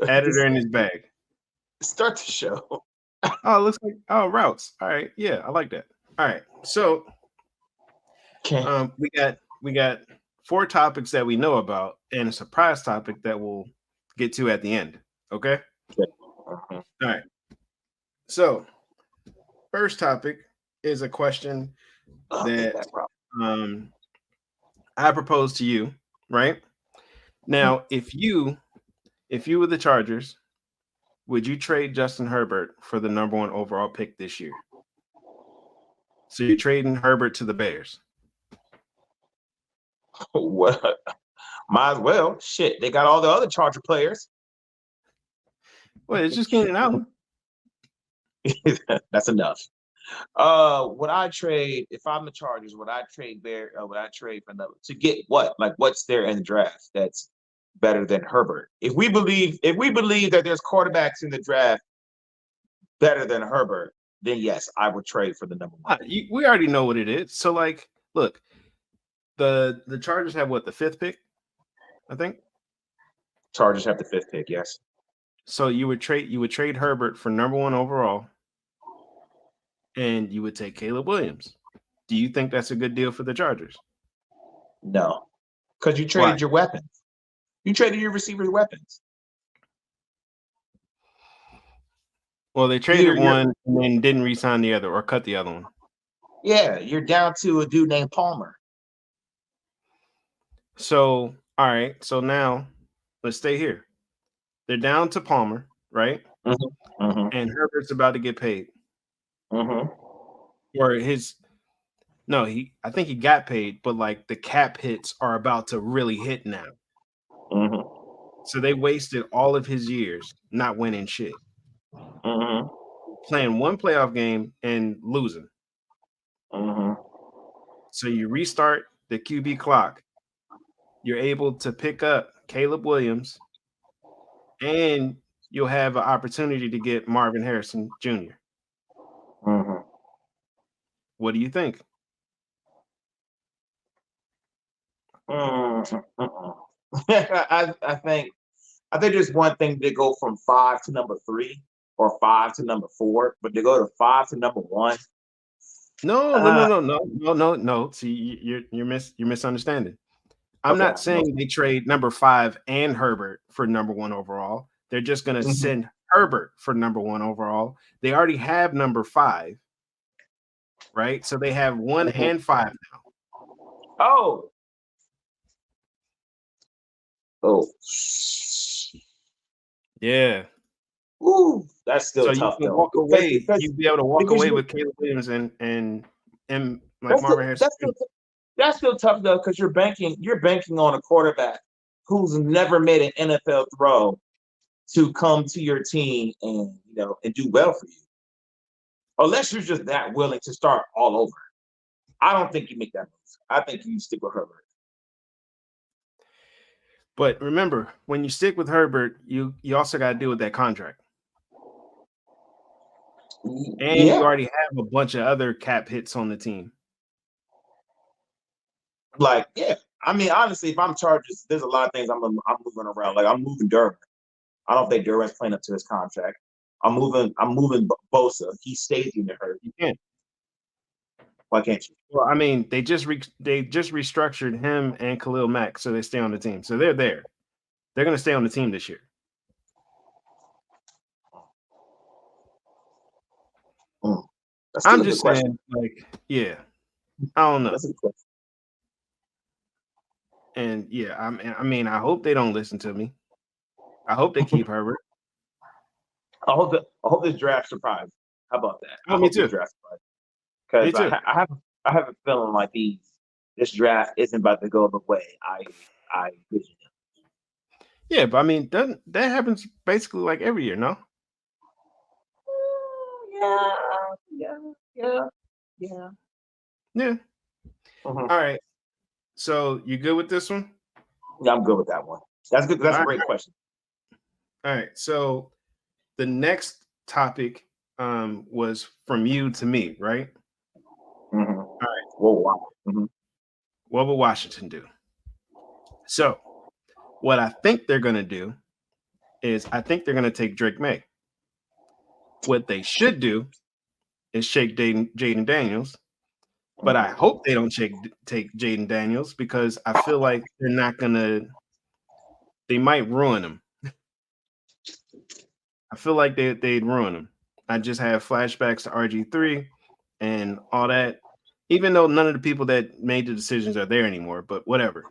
Editor in his bag. Start the show. Oh, it looks like routes. All right, yeah, I like that. All right, so Okay. we got 4 topics that we know about, and a surprise topic that we'll get to at the end. Okay. Uh-huh. All right. So first topic is a question Hate that that problem. um I propose to you. Right now, if you were the Chargers, would you trade Justin Herbert for the #1 overall pick this year? So you're trading Herbert to the Bears. What? Might as well. Shit, they got all the other Charger players. Well, it's just Keenan Allen. That's enough. Would I trade if I'm the Chargers? Would I trade Bear? Would I trade for another to get what? Like, what's there in the draft that's better than Herbert? If we believe that there's quarterbacks in the draft better than Herbert, then yes, I would trade for the #1. We already know what it is. So, like, look, the Chargers have what, the 5th pick, I think. Chargers have the 5th pick. Yes. So you would trade Herbert for #1 overall, and you would take Caleb Williams. Do you think that's a good deal for the Chargers? No, because you Why? traded your weapons. You traded your receivers' weapons. Well, they traded one and then didn't re-sign the other or cut the other one. Yeah, you're down to a dude named Palmer. So, all right. So now let's stay here. They're down to Palmer, right? Mm-hmm. Mm-hmm. And Herbert's about to get paid. Mm-hmm. Or I think he got paid, but like the cap hits are about to really hit now. Mm-hmm. So they wasted all of his years not winning shit. Mm-hmm. Playing one playoff game and losing. Mm-hmm. So you restart the QB clock. You're able to pick up Caleb Williams, and you'll have an opportunity to get Marvin Harrison Jr. Mm-hmm. What do you think? I think there's one thing to go from 5 to #3 or 5 to #4, but to go to 5 to #1. No. See, you're misunderstanding. I'm not saying they trade #5 and Herbert for #1 overall. They're just going to send Herbert for #1 overall. They already have #5, right? So they have 1 and 5 now. Oh. Yeah. Ooh, that's still So tough you can though. walk away. You'd be able to walk away with Caleb Williams and like Marvin Harrison. That's still tough though, because you're banking on a quarterback who's never made an NFL throw to come to your team and do well for you. Unless you're just that willing to start all over. I don't think you make that move. I think you stick with Herbert. But remember, when you stick with Herbert, you also got to deal with that contract. And you already have a bunch of other cap hits on the team. Like, yeah. I mean, honestly, if I'm Chargers, there's a lot of things I'm moving around. Like, I'm moving Derwin. I don't think Derwin's playing up to his contract. I'm moving Bosa. He stays in the hurt. You can't. Why can't you? Well, I mean, they just restructured him and Khalil Mack, so they stay on the team. So they're there. They're going to stay on the team this year. I'm just saying, like, yeah, I don't know. That's a good question. And yeah, I mean, I hope they don't listen to me. I hope they keep Herbert. I hope this draft surprise. How about that? Oh, me too. Because I have a feeling like this draft isn't about to go the way I envision it. Yeah, but I mean, that happens basically like every year, no? Yeah. All right. So you good with this one? Yeah, I'm good with that one. That's good. That's a great question. All right. So the next topic was from you to me, right? Mm-hmm. All right. Whoa. Mm-hmm. What will Washington do? So what I think they're going to do is I think they're going to take Drake May. What they should do is shake Jaden Daniels, but I hope they don't take Jaden Daniels because I feel like they're not going to. They might ruin him. I feel like they'd ruin him. I just have flashbacks to RG3 and all that. Even though none of the people that made the decisions are there anymore, but whatever.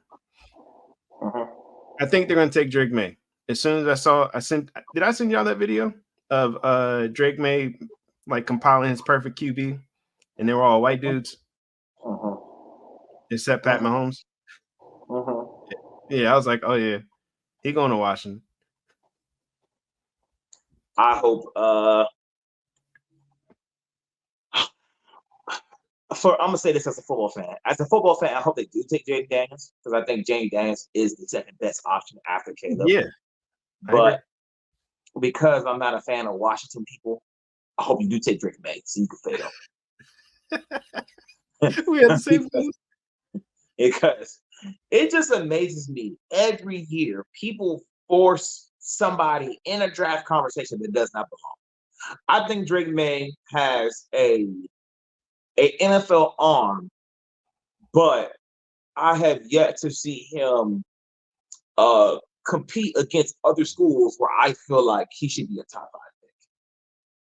I think they're gonna take Drake May. As soon as did I send y'all that video of Drake May like compiling his perfect QB and they were all white dudes? Except Pat Mahomes. Yeah, I was like, oh yeah, he going to Washington. I hope I'm gonna say this as a football fan. As a football fan, I hope they do take Jaden Daniels because I think Jaden Daniels is the second best option after Caleb. Yeah, but because I'm not a fan of Washington people, I hope you do take Drake May so you can fail. We had the same thing. Because it just amazes me every year people force somebody in a draft conversation that does not belong. I think Drake May has a NFL arm, but I have yet to see him compete against other schools where I feel like he should be a top 5 pick.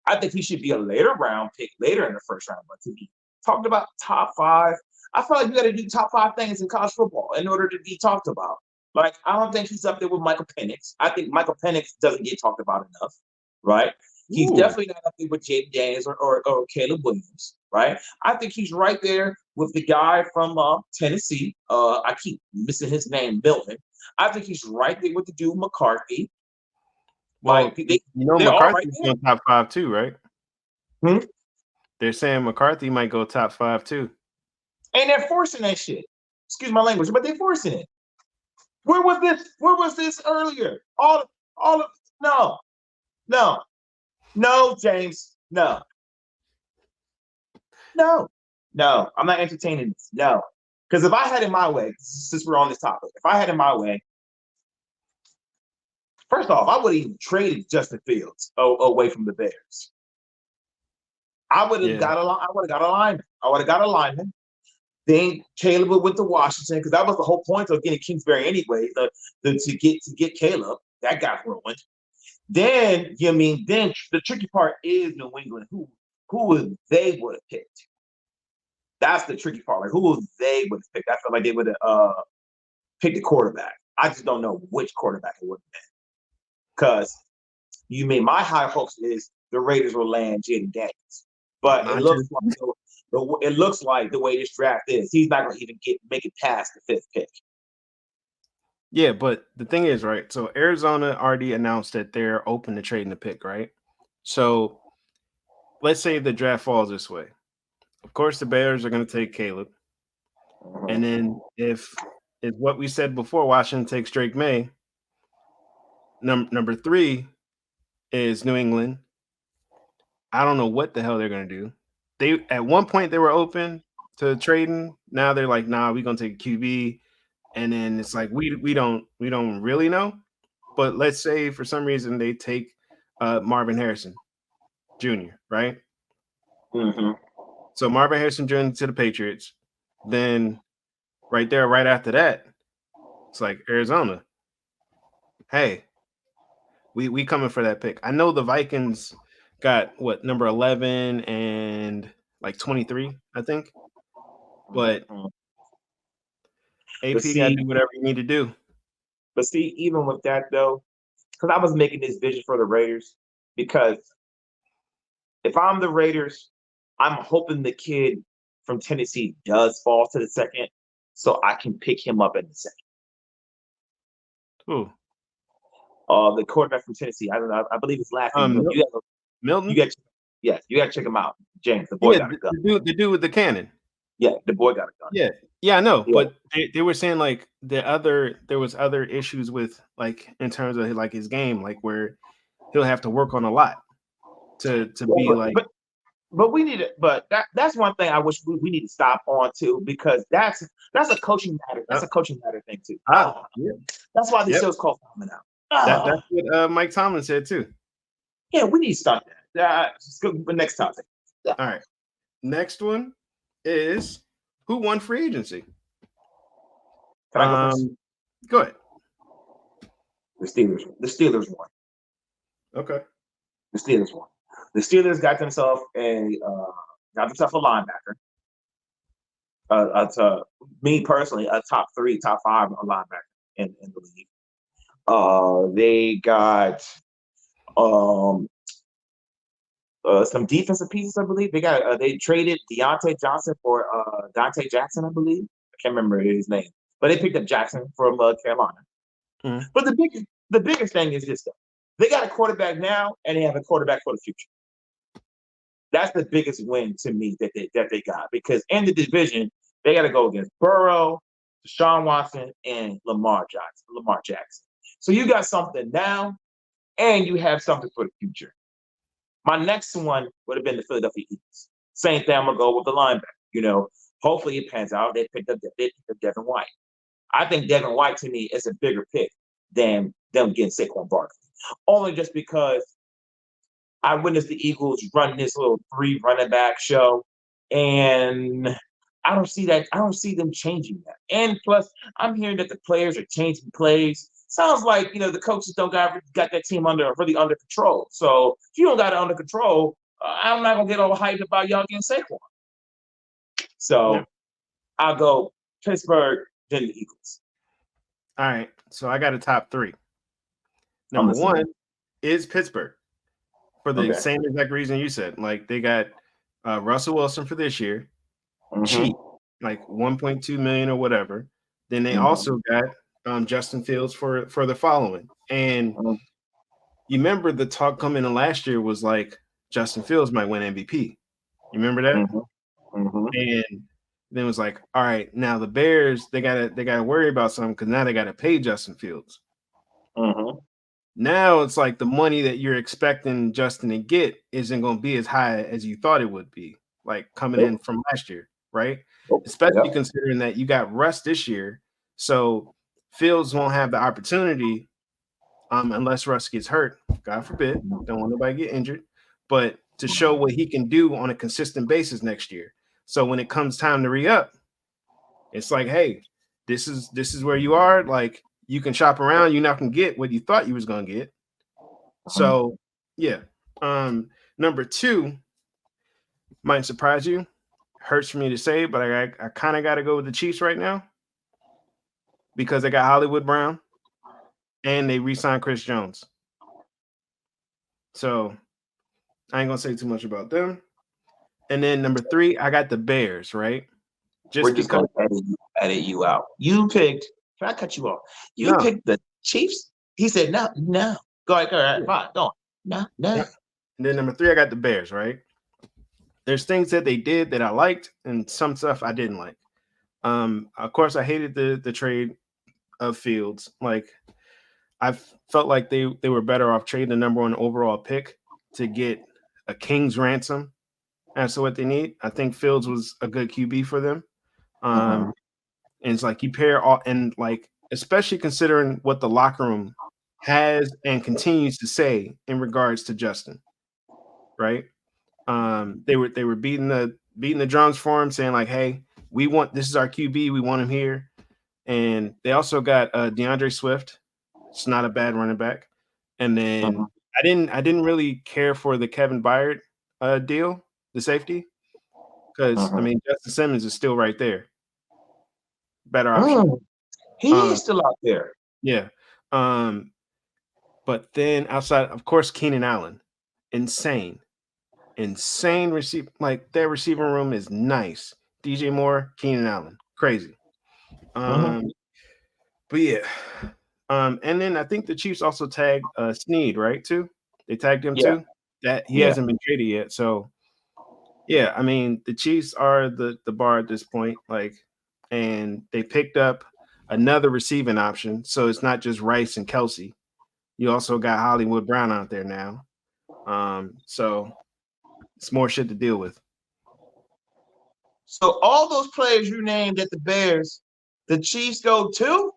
I think he should be a later round pick, later in the first round, but to be talked about top 5, I feel like you got to do top 5 things in college football in order to be talked about. Like, I don't think he's up there with Michael Penix. I think Michael Penix doesn't get talked about enough, right? He's definitely not up there with Jaden Daniels or Caleb Williams, right? I think he's right there with the guy from Tennessee. I keep missing his name, Milton. I think he's right there with the dude McCarthy. Well, like, McCarthy's going top 5 too, right? Hmm? They're saying McCarthy might go top 5 too. And they're forcing that shit. Excuse my language, but they're forcing it. Where was this? Where was this earlier? All of no, James, no. I'm not entertaining this. No, because if I had it my way, since we're on this topic, if I had it my way, first off, I would have even traded Justin Fields away from the Bears. I would have got a lineman. I would have got a lineman. Then Caleb went to Washington because that was the whole point of getting Kingsbury anyway. To get Caleb, that got ruined. Then the tricky part is New England. Who they would have picked? That's the tricky part. Like who they would have picked? I feel like they would have picked a quarterback. I just don't know which quarterback it would have been. Because my high hopes is the Raiders will land Jaden Daniels, but it looks like the way this draft is, he's not going to even make it past the 5th pick. Yeah, but the thing is, right? So Arizona already announced that they're open to trading the pick, right? So let's say the draft falls this way. Of course, the Bears are going to take Caleb. And then if what we said before, Washington takes Drake May, number 3 is New England. I don't know what the hell they're going to do. They at one point they were open to trading. Now they're like, nah, we're going to take QB. And then it's like we don't really know. But let's say for some reason they take Marvin Harrison Jr., right? So Marvin Harrison Jr. to the Patriots. Then right after that, it's like Arizona. Hey, we coming for that pick. I know the Vikings got what number 11 and like 23, I think. But AP got to do whatever you need to do. But see, even with that though, because I was making this vision for the Raiders, because if I'm the Raiders, I'm hoping the kid from Tennessee does fall to the 2nd, so I can pick him up in the 2nd. Who? The quarterback from Tennessee. I don't know. I believe his last name. Milton. You got to check him out. James, the boy got a gun. The dude with the cannon. Yeah, the boy got a gun. Yeah, I know. Yeah. But they were saying like there was other issues with like in terms of like his game, like where he'll have to work on a lot to be like. But we need it. But that's one thing I wish we need to stop on too, because that's a coaching matter. That's a coaching matter thing too. Yeah. That's why this show's called Coming Out. That's Ah, what Mike Tomlin said too. yeah, we need to start that. Let's go to the next topic. Yeah. All right. Next one is who won free agency? Can I go first? Go ahead. The Steelers. The Steelers won. Okay. The Steelers won. The Steelers got themselves a linebacker. To me personally, a top three, top five linebacker in the league. They got um some defensive pieces, I believe. They traded Deontay Johnson for Dante Jackson, I believe. I can't remember his name, but they picked up Jackson from Carolina. Mm. But the biggest thing is this: though. They got a quarterback now, and they have a quarterback for the future. That's the biggest win to me that they got, because in the division they got to go against Burrow, Deshaun Watson, and Lamar Jackson. So you got something now, and you have something for the future. My next one would have been the Philadelphia Eagles. Same thing. I'm gonna go with the linebacker. Hopefully it pans out. They picked up Devin White. I think Devin White to me is a bigger pick than them getting Saquon Barkley. Only just because I witnessed the Eagles run this little three running back show, and I don't see that. I don't see them changing that. And plus, I'm hearing that the players are changing plays. Sounds like the coaches don't got that team really under control. So if you don't got it under control, I'm not gonna get all hyped about y'all getting Saquon. Yeah. So I'll go Pittsburgh, then the Eagles. All right. So I got a top three. I'm Number listening. one is Pittsburgh for the Okay. same exact reason you said. Like they got Russell Wilson for this year, Mm-hmm. cheap, like 1.2 million or whatever. Then they Mm-hmm. also got Justin Fields for the following. And you remember the talk coming in last year was like Justin Fields might win MVP. You remember that? Mm-hmm. Mm-hmm. And then it was like, all right, now the Bears they gotta worry about something because now they gotta pay Justin Fields. Mm-hmm. Now it's like the money that you're expecting Justin to get isn't going to be as high as you thought it would be, like coming in Nope. from last year, right? Nope. Especially Yep. considering that you got Russ this year, so Fields won't have the opportunity unless Russ gets hurt. God forbid, don't want nobody to get injured, but to show what he can do on a consistent basis next year. So when it comes time to re-up, it's like, hey, this is where you are. Like you can shop around, you're not gonna get what you thought you was gonna get. So yeah. Number two might surprise you. Hurts for me to say, but I kind of got to go with the Chiefs right now because they got Hollywood Brown and they re-signed Chris Jones. So I ain't gonna say too much about them. And then number three, I got the Bears, right? We're Just just because going to edit you out. You picked. Can I cut you off? You no, picked the Chiefs. He said, "No, no." Go ahead. All right, yeah, fine. Go on. No, no. yeah. And then number three, I got the Bears, right? There's things that they did that I liked, and some stuff I didn't like. Of course, I hated the trade of Fields. Like I felt like they were better off trading the number one overall pick to get a king's ransom as to what they need. I think Fields was a good QB for them. Uh-huh. And it's like you pair all and like especially considering what the locker room has and continues to say in regards to Justin, right? They were beating the drums for him, saying like, "Hey, we want this is our QB, we want him here." And they also got DeAndre Swift. It's not a bad running back. And Uh-huh. then I didn't really care for the Kevin Byard deal, the safety, because I Uh-huh. mean Justin Simmons is still right there, better option. Mm, he Um, is still out there. yeah. Um, but then outside, of course, Keenan Allen, insane, insane receive. Like their receiving room is nice. DJ Moore, Keenan Allen, crazy. Uh-huh. Um, but yeah. And then I think the Chiefs also tagged Snead, right? Too. They tagged him Yeah. too. That he Yeah. hasn't been traded yet. So yeah, I mean the Chiefs are the bar at this point. Like, and they picked up another receiving option. So it's not just Rice and Kelsey. You also got Hollywood Brown out there now. So it's more shit to deal with. So all those players you named at the Bears, the Chiefs go too.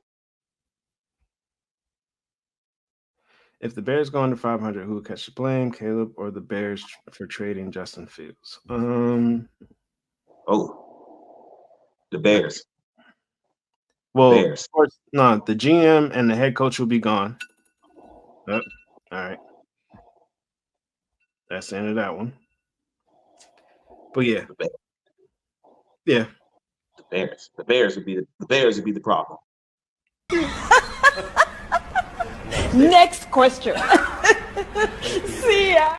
If the Bears go under 500, who will catch the blame, Caleb or the Bears for trading Justin Fields? The Bears. Well, Bears. of course, no. The GM and the head coach will be gone. Oh, all right, that's the end of that one. But yeah, yeah. The Bears. The Bears would be the problem. Next question. See ya.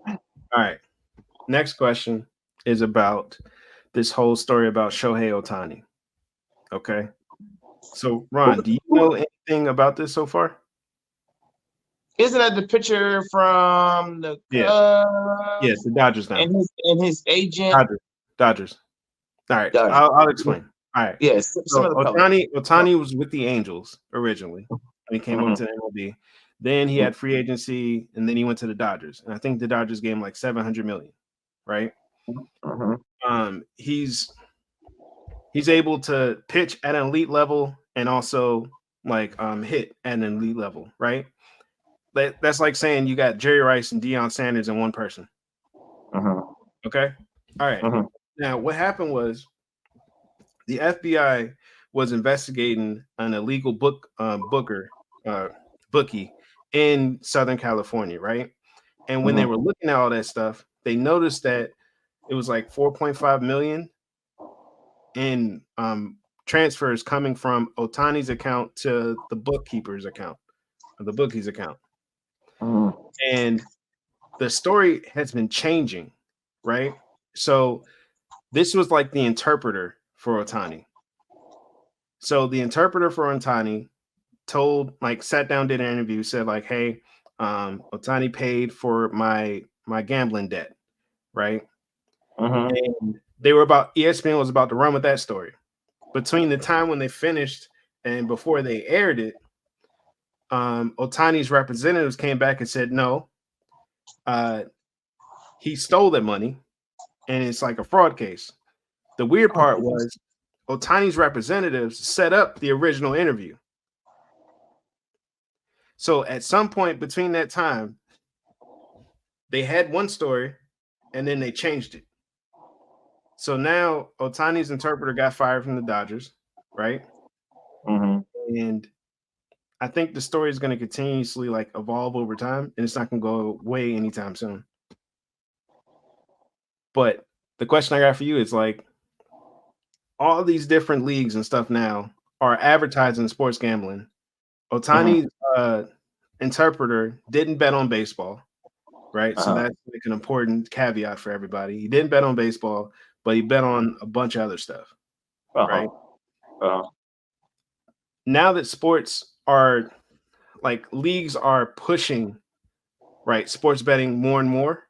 All right. Next question is about this whole story about Shohei Ohtani. Okay. So, Ron, do you know anything about this so far? Isn't that the picture from the Yeah, the Dodgers now. And his agent? Dodgers. All right. Dodgers. I'll explain. All right. Yes. So Ohtani was with the Angels originally when he came over to the MLB. Then he had free agency, and then he went to the Dodgers. And I think the Dodgers gave him like $700 million, right? He's able to pitch at an elite level and also like hit at an elite level, right? That's like saying you got Jerry Rice and Deion Sanders in one person. Okay. All right. Now, what happened was the FBI was investigating an illegal bookie in Southern California, right? And when they were looking at all that stuff, they noticed that it was like 4.5 million in transfers coming from Ohtani's account to the bookkeeper's account, or the bookie's account. And the story has been changing, right? So this was like the interpreter for Ohtani. So the interpreter for Ohtani sat down, did an interview, said like, hey, Ohtani paid for my gambling debt, right? And ESPN was about to run with that story. Between the time when they finished and before they aired it, Ohtani's representatives came back and said, no, he stole that money, and it's like a fraud case. The weird part was Ohtani's representatives set up the original interview. So at some point between that time, they had one story and then they changed it. So now Ohtani's interpreter got fired from the Dodgers, right? And I think the story is going to continuously like evolve over time, and it's not going to go away anytime soon. But the question I got for you is like, all these different leagues and stuff now are advertising sports gambling. Ohtani's interpreter didn't bet on baseball, right? So that's like an important caveat for everybody. He didn't bet on baseball, but he bet on a bunch of other stuff, right? Now that sports are like leagues are pushing, right, sports betting more and more.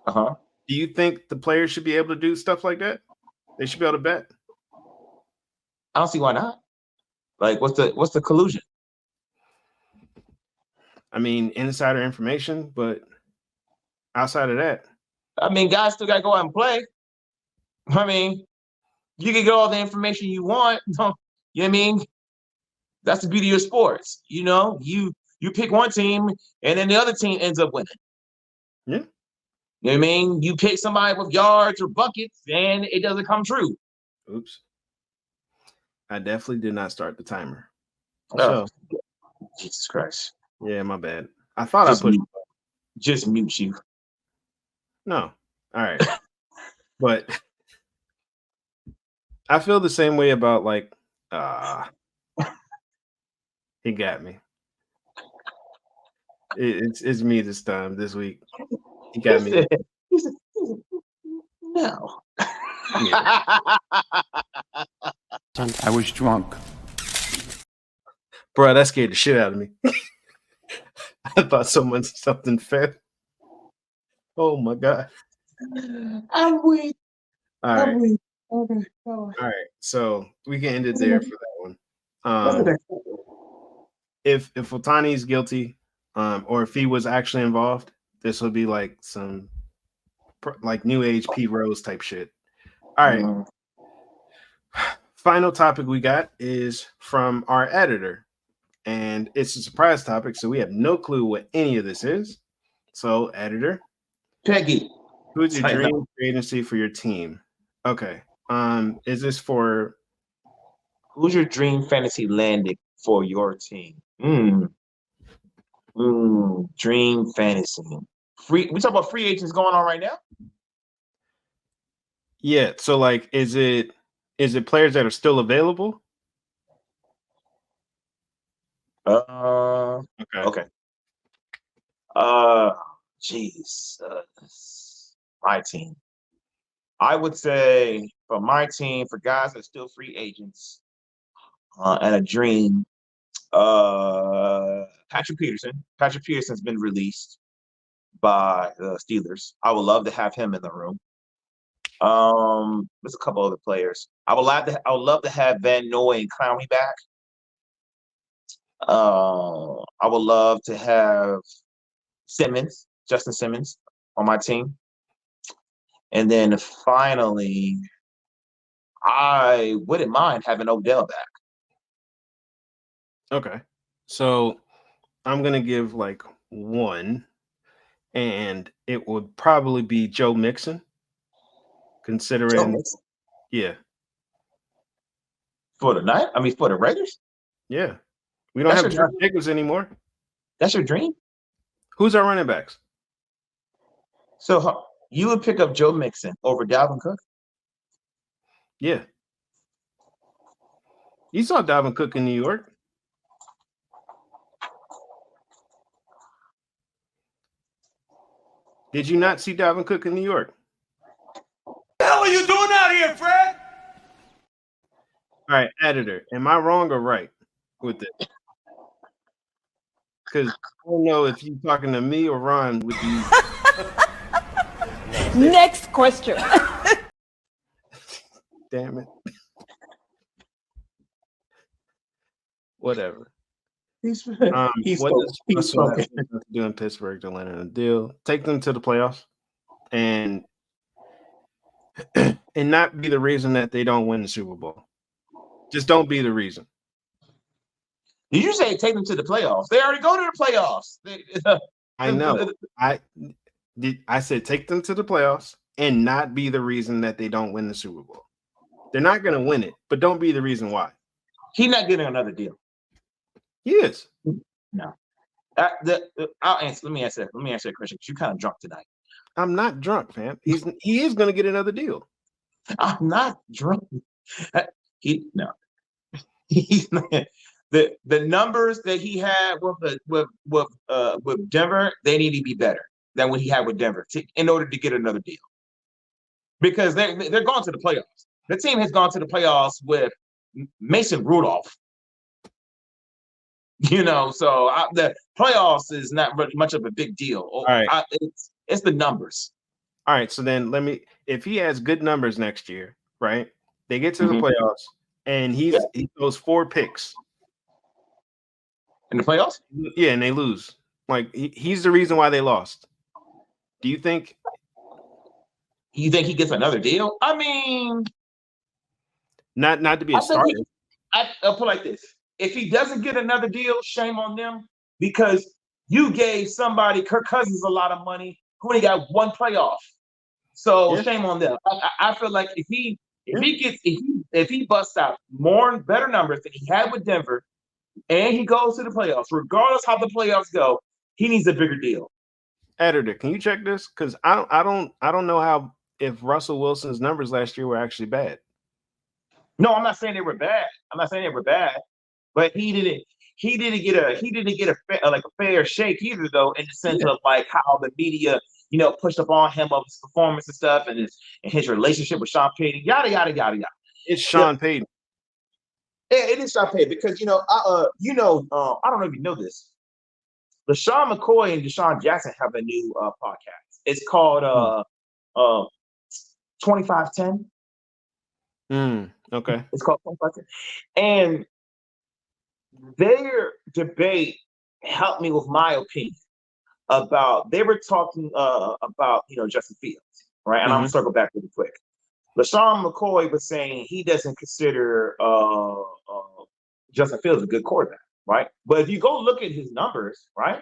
Do you think the players should be able to do stuff like that? They should be able to bet. I don't see why not. Like, what's the collusion? I mean, insider information, but outside of that, I mean, guys still got to go out and play. I mean, you can get all the information you want. You know what I mean? That's the beauty of sports. You know, you pick one team and then the other team ends up winning. Yeah. You know what I mean? You pick somebody with yards or buckets and it doesn't come true. Oops. I definitely did not start the timer. Oh, so, Jesus Christ. Yeah, my bad. I thought I pushed. Just mute you. No. All right. But I feel the same way about like, he got me. It's me this time, this week. He got me. No. I was drunk. Bro, that scared the shit out of me. I thought something fed. Oh my God. I'm weak. All right. I'm weak. Okay. All right. So we can end it there for that one. If Ohtani's guilty, or if he was actually involved, this would be like some like new age Pete Rose type shit. All right. Final topic we got is from our editor. and it's a surprise topic, so we have no clue what any of this is. So, editor, Peggy. who's your Tighten up. dream free agency for your team? Okay. Is this for Who's your dream fantasy landing for your team? Dream fantasy. We talk about free agents going on right now. yeah? So, like, is it players that are still available? Okay. Jeez. My team. I would say for my team, for guys that are still free agents, and a dream, Patrick Peterson. Patrick Peterson's been released by the Steelers. I would love to have him in the room. There's a couple other players. I would love to have Van Noy and Clowney back. I would love to have Justin Simmons on my team. And then finally, I wouldn't mind having Odell back. Okay. So I'm gonna give like one, and it would probably be Joe Mixon, considering yeah. For the night? I mean, for the Raiders? Yeah. We don't That's have your Josh Jacobs anymore. That's your dream? Who's our running backs? So you would pick up Joe Mixon over Dalvin Cook? Yeah. You saw Dalvin Cook in New York. Did you not see Dalvin Cook in New York? What the hell are you doing out here, Fred? All right, editor. Am I wrong or right with this? Because I don't know if you're talking to me or Ron with you. Next question. Damn it. Whatever. He's What does Russell have spoken. to do in Pittsburgh to land in a deal? Take them to the playoffs and not be the reason that they don't win the Super Bowl. Just don't be the reason. Did you say take them to the playoffs? They already go to the playoffs. I know. I said take them to the playoffs and not be the reason that they don't win the Super Bowl. They're not going to win it, but don't be the reason why. He's not getting another deal. He is. No. I'll answer. Let me answer that question because you're kind of drunk tonight. I'm not drunk, fam. He is going to get another deal. I'm not drunk. He's not. The numbers that he had with Denver, they need to be better than what he had with Denver in order to get another deal. Because they're going to the playoffs. The team has gone to the playoffs with Mason Rudolph. So the playoffs is not really much of a big deal. All right. It's the numbers. All right, so then if he has good numbers next year, right? They get to the playoffs and he throws 4 picks. In the playoffs? Yeah, and they lose. Like he's the reason why they lost. Do you think he gets another deal? I mean, not to be a starter. I'll put it like this. If he doesn't get another deal, shame on them because you gave somebody, Kirk Cousins, a lot of money who only got 1 playoff. So shame on them. I feel like if he busts out better numbers than he had with Denver, and he goes to the playoffs, regardless how the playoffs go, he needs a bigger deal. Editor, can you check this? Because I don't know how if Russell Wilson's numbers last year were actually bad. No, I'm not saying they were bad. But he didn't get a fair shake either, though, in the sense of like how the media, pushed up on him of his performance and stuff, and his relationship with Sean Payton, yada yada yada yada. It's Sean Payton. Yeah, it is Sean Payton because I don't know if you know this. LaShawn McCoy and Deshaun Jackson have a new podcast. It's called 2510. Okay. It's called 2510, and their debate helped me with my opinion about. They were talking about Justin Fields, right? And I'm gonna circle back really quick. LaShawn McCoy was saying he doesn't consider Justin Fields a good quarterback. right? But if you go look at his numbers, right,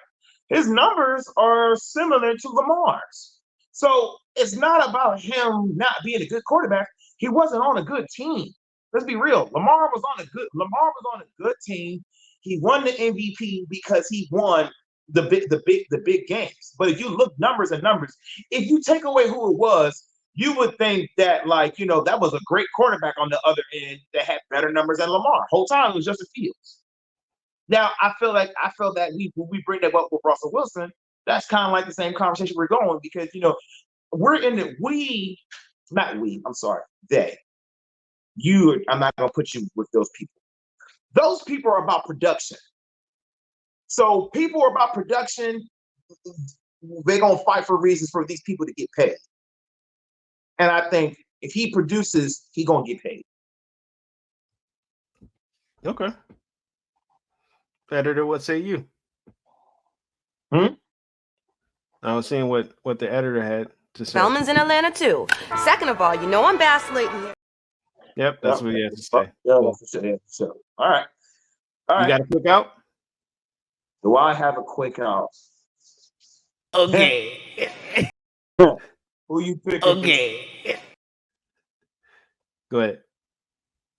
his numbers are similar to Lamar's. So it's not about him not being a good quarterback. He wasn't on a good team. Let's be real. Lamar was on a good team. He won the MVP because he won the big games. But if you look numbers and numbers, if you take away who it was, you would think that, like, you know, that was a great quarterback on the other end that had better numbers than Lamar. Whole time it was Justin Fields. Now I feel that when we bring that up with Russell Wilson, that's kind of like the same conversation we're going, because, you know, we're in the they. I'm not gonna put you with those people. Those people are about production. So people are about production. They're gonna fight for reasons for these people to get paid. And I think if he produces, he gonna get paid. Okay. Editor, what say you? I was seeing what the editor had to say. Spellman's in Atlanta too. Second of all, you know I'm vacillating here. Yep, that's what he had to say. Yeah, that's All right. You got a quick out? Do I have a quick out? Okay. Who you picking? Okay. Go ahead.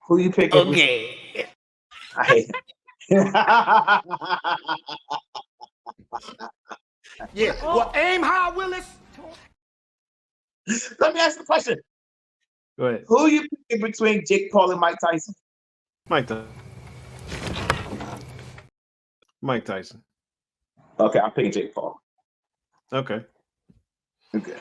Who you picking? Okay. Yeah. Well, aim high, Willis. Let me ask the question. Go ahead. Who you picking between Jake Paul and Mike Tyson? Mike Tyson. Okay, I'm picking Jake Paul. Okay. Okay.